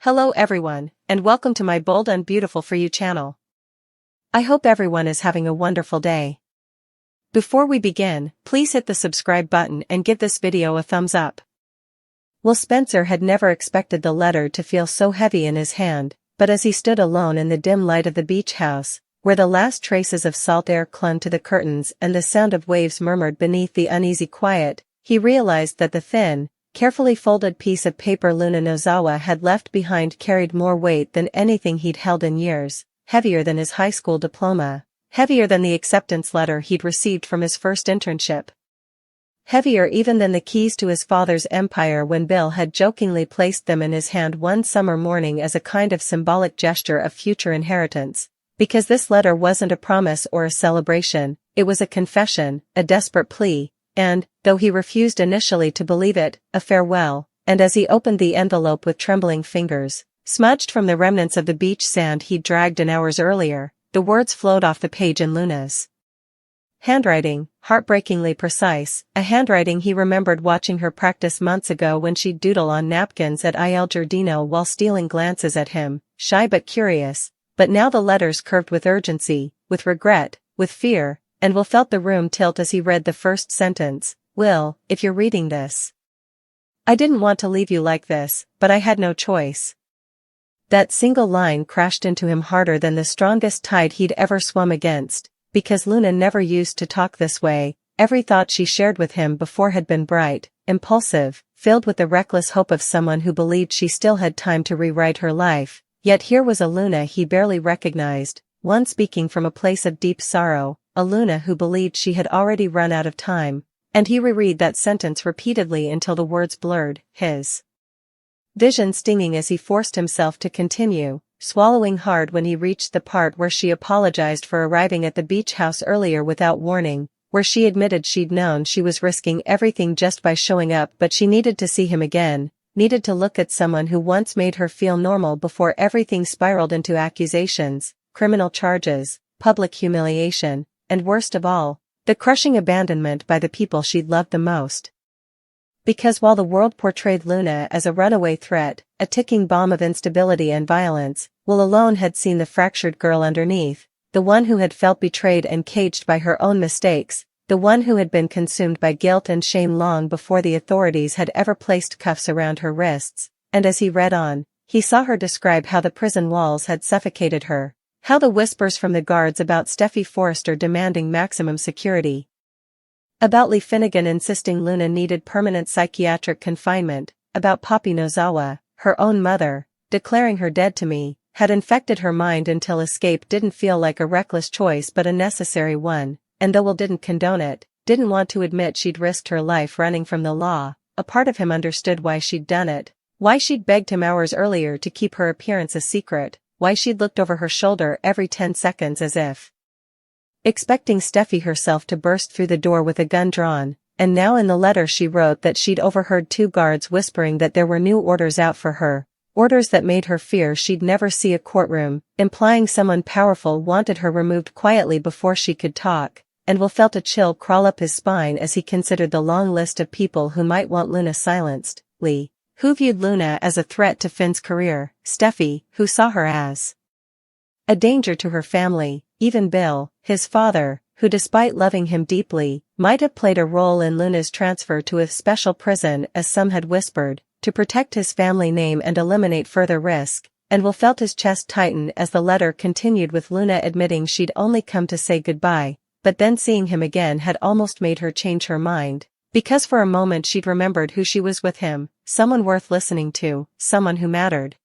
Hello everyone, and welcome to my Bold and Beautiful for You channel. I hope everyone is having a wonderful day. Before we begin, please hit the subscribe button and give this video a thumbs up. Well, Spencer had never expected the letter to feel so heavy in his hand, but as he stood alone in the dim light of the beach house, where the last traces of salt air clung to the curtains and the sound of waves murmured beneath the uneasy quiet, he realized that the thin, carefully folded piece of paper Luna Nozawa had left behind carried more weight than anything he'd held in years, heavier than his high school diploma, heavier than the acceptance letter he'd received from his first internship. Heavier even than the keys to his father's empire when Bill had jokingly placed them in his hand one summer morning as a kind of symbolic gesture of future inheritance. Because this letter wasn't a promise or a celebration, it was a confession, a desperate plea, and, though he refused initially to believe it, a farewell, and as he opened the envelope with trembling fingers, smudged from the remnants of the beach sand he'd dragged an hours earlier, the words flowed off the page in Luna's handwriting, heartbreakingly precise, a handwriting he remembered watching her practice months ago when she'd doodle on napkins at Il Giardino while stealing glances at him, shy but curious, but now the letters curved with urgency, with regret, with fear, and Will felt the room tilt as he read the first sentence. Will, if you're reading this. I didn't want to leave you like this, but I had no choice. That single line crashed into him harder than the strongest tide he'd ever swum against, because Luna never used to talk this way. Every thought she shared with him before had been bright, impulsive, filled with the reckless hope of someone who believed she still had time to rewrite her life, yet here was a Luna he barely recognized, one speaking from a place of deep sorrow, a Luna who believed she had already run out of time, and he reread that sentence repeatedly until the words blurred, his vision stinging as he forced himself to continue, swallowing hard when he reached the part where she apologized for arriving at the beach house earlier without warning, where she admitted she'd known she was risking everything just by showing up but she needed to see him again, needed to look at someone who once made her feel normal before everything spiraled into accusations, criminal charges, public humiliation, and worst of all, the crushing abandonment by the people she'd loved the most. Because while the world portrayed Luna as a runaway threat, a ticking bomb of instability and violence, Will alone had seen the fractured girl underneath, the one who had felt betrayed and caged by her own mistakes, the one who had been consumed by guilt and shame long before the authorities had ever placed cuffs around her wrists, and as he read on, he saw her describe how the prison walls had suffocated her. How the whispers from the guards about Steffi Forrester demanding maximum security. About Lee Finnegan insisting Luna needed permanent psychiatric confinement, about Poppy Nozawa, her own mother, declaring her dead to me, had infected her mind until escape didn't feel like a reckless choice but a necessary one, and though Will didn't condone it, didn't want to admit she'd risked her life running from the law, a part of him understood why she'd done it, why she'd begged him hours earlier to keep her appearance a secret. Why she'd looked over her shoulder every 10 seconds as if expecting Steffi herself to burst through the door with a gun drawn, and now in the letter she wrote that she'd overheard 2 guards whispering that there were new orders out for her, orders that made her fear she'd never see a courtroom, implying someone powerful wanted her removed quietly before she could talk, and Will felt a chill crawl up his spine as he considered the long list of people who might want Luna silenced. Lee, who viewed Luna as a threat to Finn's career, Steffi, who saw her as a danger to her family, even Bill, his father, who despite loving him deeply, might have played a role in Luna's transfer to a special prison as some had whispered, to protect his family name and eliminate further risk, and Will felt his chest tighten as the letter continued with Luna admitting she'd only come to say goodbye, but then seeing him again had almost made her change her mind. Because for a moment she'd remembered who she was with him, someone worth listening to, someone who mattered.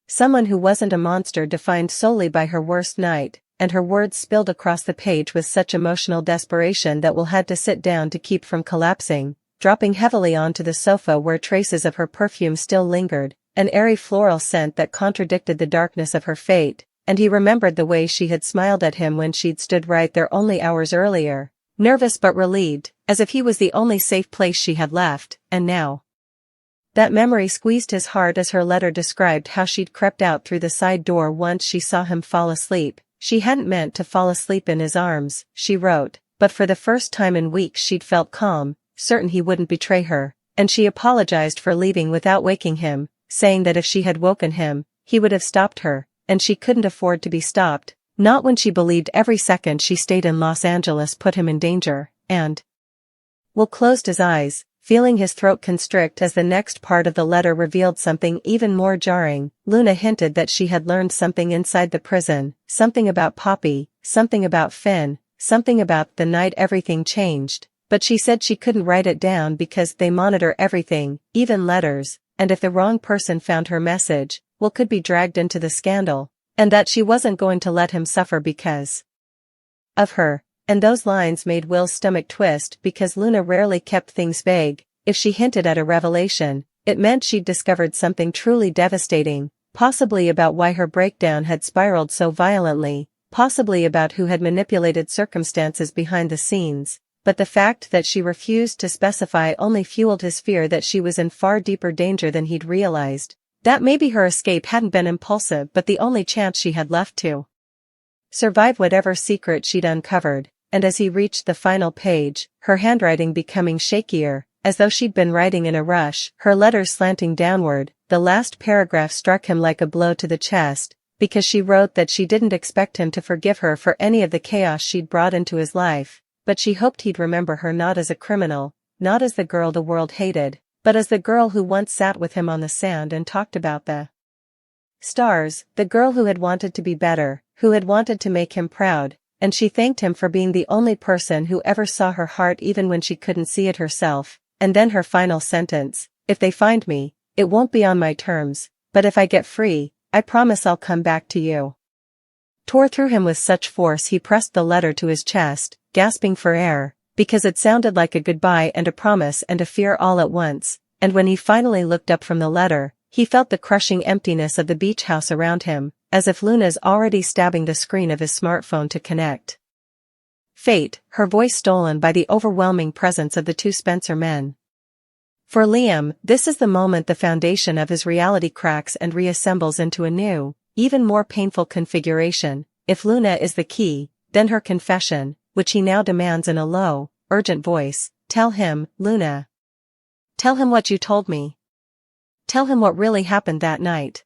Someone who wasn't a monster defined solely by her worst night, and her words spilled across the page with such emotional desperation that Will had to sit down to keep from collapsing, dropping heavily onto the sofa where traces of her perfume still lingered, an airy floral scent that contradicted the darkness of her fate, and he remembered the way she had smiled at him when she'd stood right there only hours earlier. Nervous but relieved, as if he was the only safe place she had left, and now. That memory squeezed his heart as her letter described how she'd crept out through the side door once she saw him fall asleep. She hadn't meant to fall asleep in his arms, she wrote, but for the first time in weeks she'd felt calm, certain he wouldn't betray her, and she apologized for leaving without waking him, saying that if she had woken him, he would have stopped her, and she couldn't afford to be stopped, not when she believed every second she stayed in Los Angeles put him in danger, and Will closed his eyes, feeling his throat constrict as the next part of the letter revealed something even more jarring. Luna hinted that she had learned something inside the prison, something about Poppy, something about Finn, something about the night everything changed, but she said she couldn't write it down because they monitor everything, even letters, and if the wrong person found her message, Will could be dragged into the scandal, and that she wasn't going to let him suffer because of her. And those lines made Will's stomach twist because Luna rarely kept things vague. If she hinted at a revelation, it meant she'd discovered something truly devastating, possibly about why her breakdown had spiraled so violently, possibly about who had manipulated circumstances behind the scenes, but the fact that she refused to specify only fueled his fear that she was in far deeper danger than he'd realized, that maybe her escape hadn't been impulsive but the only chance she had left to survive whatever secret she'd uncovered. And as he reached the final page, her handwriting becoming shakier, as though she'd been writing in a rush, her letters slanting downward, the last paragraph struck him like a blow to the chest, because she wrote that she didn't expect him to forgive her for any of the chaos she'd brought into his life, but she hoped he'd remember her not as a criminal, not as the girl the world hated, but as the girl who once sat with him on the sand and talked about the stars, the girl who had wanted to be better, who had wanted to make him proud. And she thanked him for being the only person who ever saw her heart even when she couldn't see it herself. And then her final sentence, if they find me, it won't be on my terms, but if I get free, I promise I'll come back to you. Tore through him with such force he pressed the letter to his chest, gasping for air, because it sounded like a goodbye and a promise and a fear all at once, and when he finally looked up from the letter, he felt the crushing emptiness of the beach house around him, as if Luna's already stabbing the screen of his smartphone to connect. Fate, her voice stolen by the overwhelming presence of the two Spencer men. For Liam, this is the moment the foundation of his reality cracks and reassembles into a new, even more painful configuration. If Luna is the key, then her confession, which he now demands in a low, urgent voice, tell him, Luna. Tell him what you told me. Tell him what really happened that night.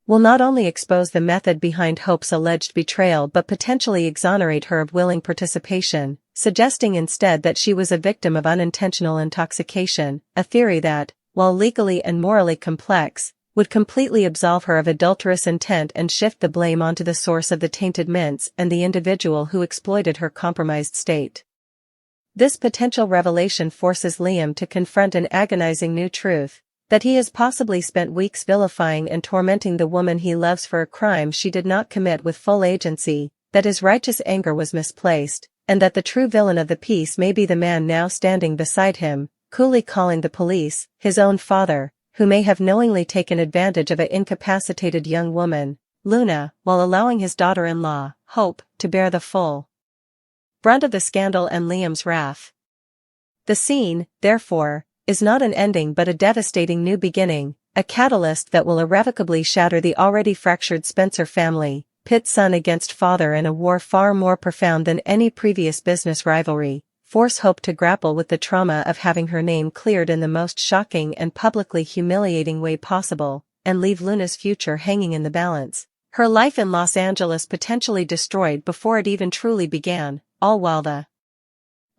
Will not only expose the method behind Hope's alleged betrayal but potentially exonerate her of willing participation, suggesting instead that she was a victim of unintentional intoxication, a theory that, while legally and morally complex, would completely absolve her of adulterous intent and shift the blame onto the source of the tainted mints and the individual who exploited her compromised state. This potential revelation forces Liam to confront an agonizing new truth, that he has possibly spent weeks vilifying and tormenting the woman he loves for a crime she did not commit with full agency, that his righteous anger was misplaced, and that the true villain of the piece may be the man now standing beside him, coolly calling the police, his own father, who may have knowingly taken advantage of an incapacitated young woman, Luna, while allowing his daughter-in-law, Hope, to bear the full brunt of the scandal and Liam's wrath. The scene, therefore, is not an ending but a devastating new beginning, a catalyst that will irrevocably shatter the already fractured Spencer family, pit son against father in a war far more profound than any previous business rivalry, force Hope to grapple with the trauma of having her name cleared in the most shocking and publicly humiliating way possible, and leave Luna's future hanging in the balance, her life in Los Angeles potentially destroyed before it even truly began, all while the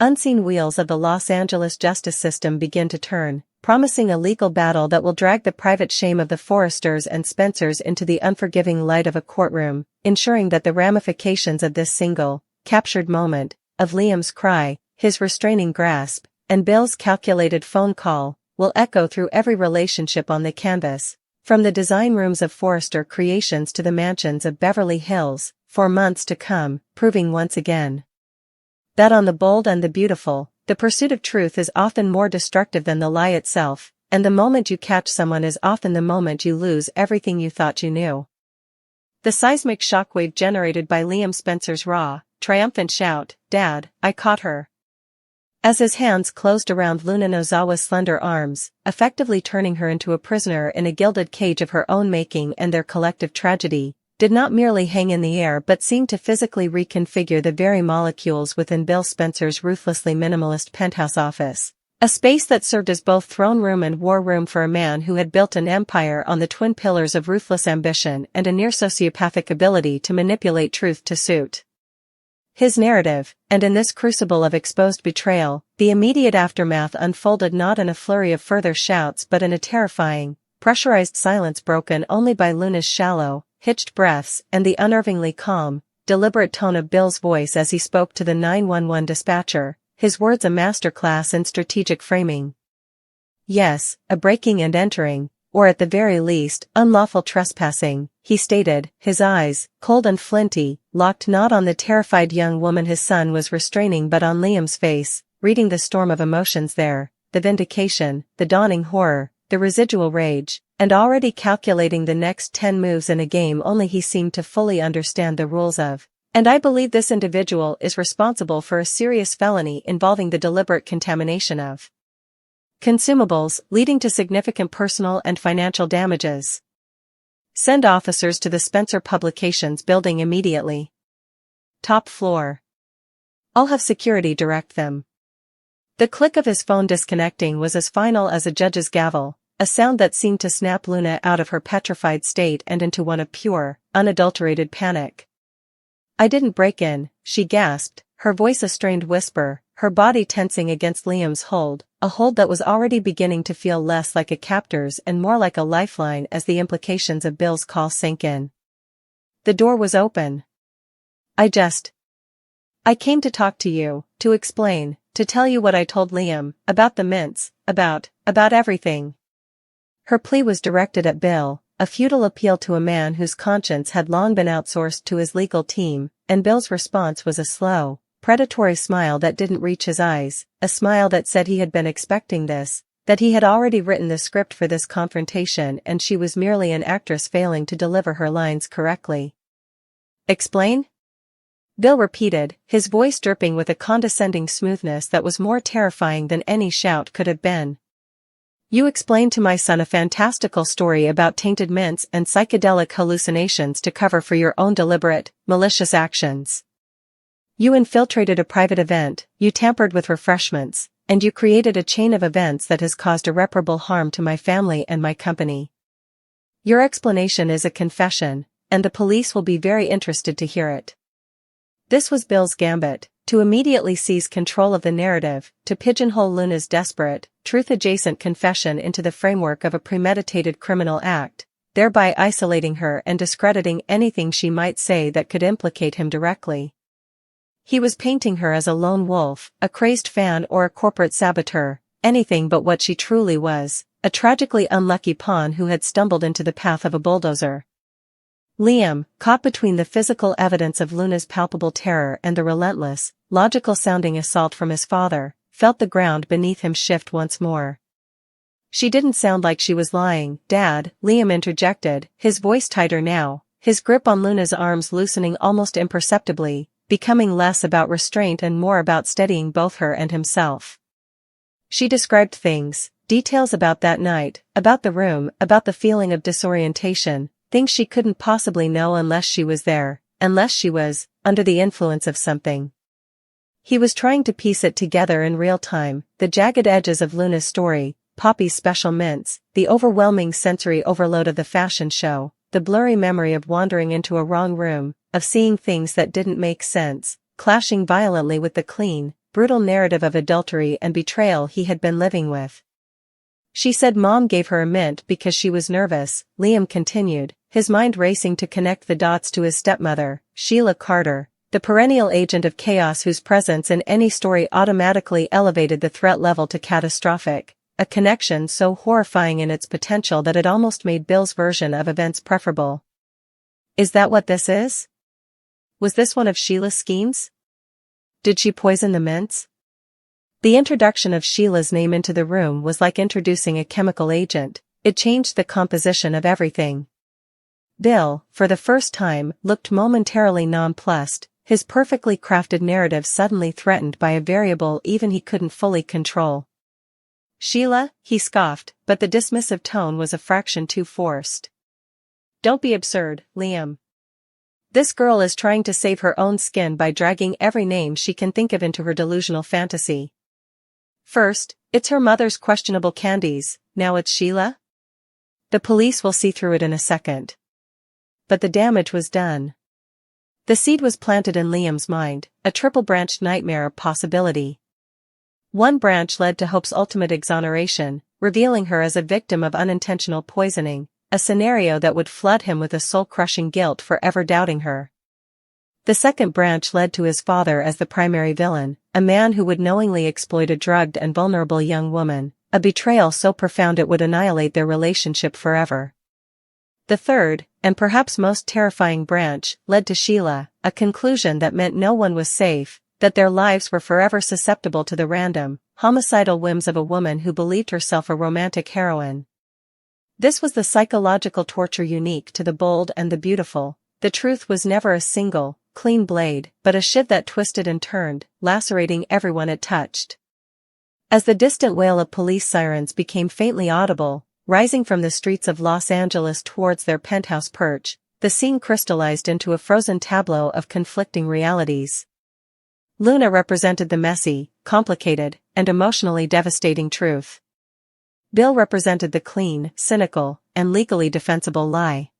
unseen wheels of the Los Angeles justice system begin to turn, promising a legal battle that will drag the private shame of the Forresters and Spencers into the unforgiving light of a courtroom, ensuring that the ramifications of this single, captured moment, of Liam's cry, his restraining grasp, and Bill's calculated phone call, will echo through every relationship on the canvas, from the design rooms of Forrester Creations to the mansions of Beverly Hills, for months to come, proving once again that on the bold and the beautiful, the pursuit of truth is often more destructive than the lie itself, and the moment you catch someone is often the moment you lose everything you thought you knew. The seismic shockwave generated by Liam Spencer's raw, triumphant shout, "Dad, I caught her!" as his hands closed around Luna Nozawa's slender arms, effectively turning her into a prisoner in a gilded cage of her own making and their collective tragedy, did not merely hang in the air but seemed to physically reconfigure the very molecules within Bill Spencer's ruthlessly minimalist penthouse office. A space that served as both throne room and war room for a man who had built an empire on the twin pillars of ruthless ambition and a near-sociopathic ability to manipulate truth to suit his narrative. And in this crucible of exposed betrayal, the immediate aftermath unfolded not in a flurry of further shouts but in a terrifying, pressurized silence broken only by Luna's shallow, hitched breaths and the unnervingly calm, deliberate tone of Bill's voice as he spoke to the 911 dispatcher, his words a masterclass in strategic framing. Yes, a breaking and entering, or at the very least, unlawful trespassing, he stated, his eyes, cold and flinty, locked not on the terrified young woman his son was restraining but on Liam's face, reading the storm of emotions there, the vindication, the dawning horror, the residual rage, and already calculating the next 10 moves in a game only he seemed to fully understand the rules of. And I believe this individual is responsible for a serious felony involving the deliberate contamination of consumables, leading to significant personal and financial damages. Send officers to the Spencer Publications building immediately. Top floor. I'll have security direct them. The click of his phone disconnecting was as final as a judge's gavel, a sound that seemed to snap Luna out of her petrified state and into one of pure, unadulterated panic. I didn't break in, she gasped, her voice a strained whisper, her body tensing against Liam's hold, a hold that was already beginning to feel less like a captor's and more like a lifeline as the implications of Bill's call sank in. The door was open. I came to talk to you, to explain, to tell you what I told Liam, about the mints, about everything. Her plea was directed at Bill, a futile appeal to a man whose conscience had long been outsourced to his legal team, and Bill's response was a slow, predatory smile that didn't reach his eyes, a smile that said he had been expecting this, that he had already written the script for this confrontation and she was merely an actress failing to deliver her lines correctly. Explain? Bill repeated, his voice dripping with a condescending smoothness that was more terrifying than any shout could have been. You explained to my son a fantastical story about tainted mints and psychedelic hallucinations to cover for your own deliberate, malicious actions. You infiltrated a private event, you tampered with refreshments, and you created a chain of events that has caused irreparable harm to my family and my company. Your explanation is a confession, and the police will be very interested to hear it. This was Bill's gambit, to immediately seize control of the narrative, to pigeonhole Luna's desperate, truth-adjacent confession into the framework of a premeditated criminal act, thereby isolating her and discrediting anything she might say that could implicate him directly. He was painting her as a lone wolf, a crazed fan or a corporate saboteur, anything but what she truly was, a tragically unlucky pawn who had stumbled into the path of a bulldozer. Liam, caught between the physical evidence of Luna's palpable terror and the relentless, logical-sounding assault from his father, felt the ground beneath him shift once more. She didn't sound like she was lying, Dad, Liam interjected, his voice tighter now, his grip on Luna's arms loosening almost imperceptibly, becoming less about restraint and more about steadying both her and himself. She described things, details about that night, about the room, about the feeling of disorientation, things she couldn't possibly know unless she was there, unless she was, under the influence of something. He was trying to piece it together in real time, the jagged edges of Luna's story, Poppy's special mints, the overwhelming sensory overload of the fashion show, the blurry memory of wandering into a wrong room, of seeing things that didn't make sense, clashing violently with the clean, brutal narrative of adultery and betrayal he had been living with. She said Mom gave her a mint because she was nervous, Liam continued, his mind racing to connect the dots to his stepmother, Sheila Carter, the perennial agent of chaos whose presence in any story automatically elevated the threat level to catastrophic, a connection so horrifying in its potential that it almost made Bill's version of events preferable. Is that what this is? Was this one of Sheila's schemes? Did she poison the mints? The introduction of Sheila's name into the room was like introducing a chemical agent, it changed the composition of everything. Bill, for the first time, looked momentarily nonplussed, his perfectly crafted narrative suddenly threatened by a variable even he couldn't fully control. Sheila, he scoffed, but the dismissive tone was a fraction too forced. Don't be absurd, Liam. This girl is trying to save her own skin by dragging every name she can think of into her delusional fantasy. First, it's her mother's questionable candies, now it's Sheila? The police will see through it in a second. But the damage was done. The seed was planted in Liam's mind, a triple-branched nightmare of possibility. One branch led to Hope's ultimate exoneration, revealing her as a victim of unintentional poisoning, a scenario that would flood him with a soul-crushing guilt for ever doubting her. The second branch led to his father as the primary villain, a man who would knowingly exploit a drugged and vulnerable young woman, a betrayal so profound it would annihilate their relationship forever. The third, and perhaps most terrifying branch, led to Sheila, a conclusion that meant no one was safe, that their lives were forever susceptible to the random, homicidal whims of a woman who believed herself a romantic heroine. This was the psychological torture unique to the bold and the beautiful. The truth was never a single, clean blade, but a shiv that twisted and turned, lacerating everyone it touched. As the distant wail of police sirens became faintly audible, rising from the streets of Los Angeles towards their penthouse perch, the scene crystallized into a frozen tableau of conflicting realities. Luna represented the messy, complicated, and emotionally devastating truth. Bill represented the clean, cynical, and legally defensible lie.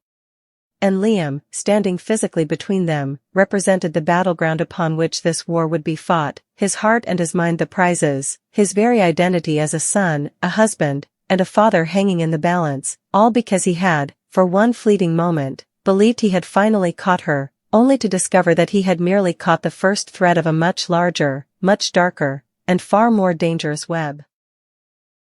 And Liam, standing physically between them, represented the battleground upon which this war would be fought, his heart and his mind the prizes, his very identity as a son, a husband, and a father hanging in the balance, all because he had, for one fleeting moment, believed he had finally caught her, only to discover that he had merely caught the first thread of a much larger, much darker, and far more dangerous web.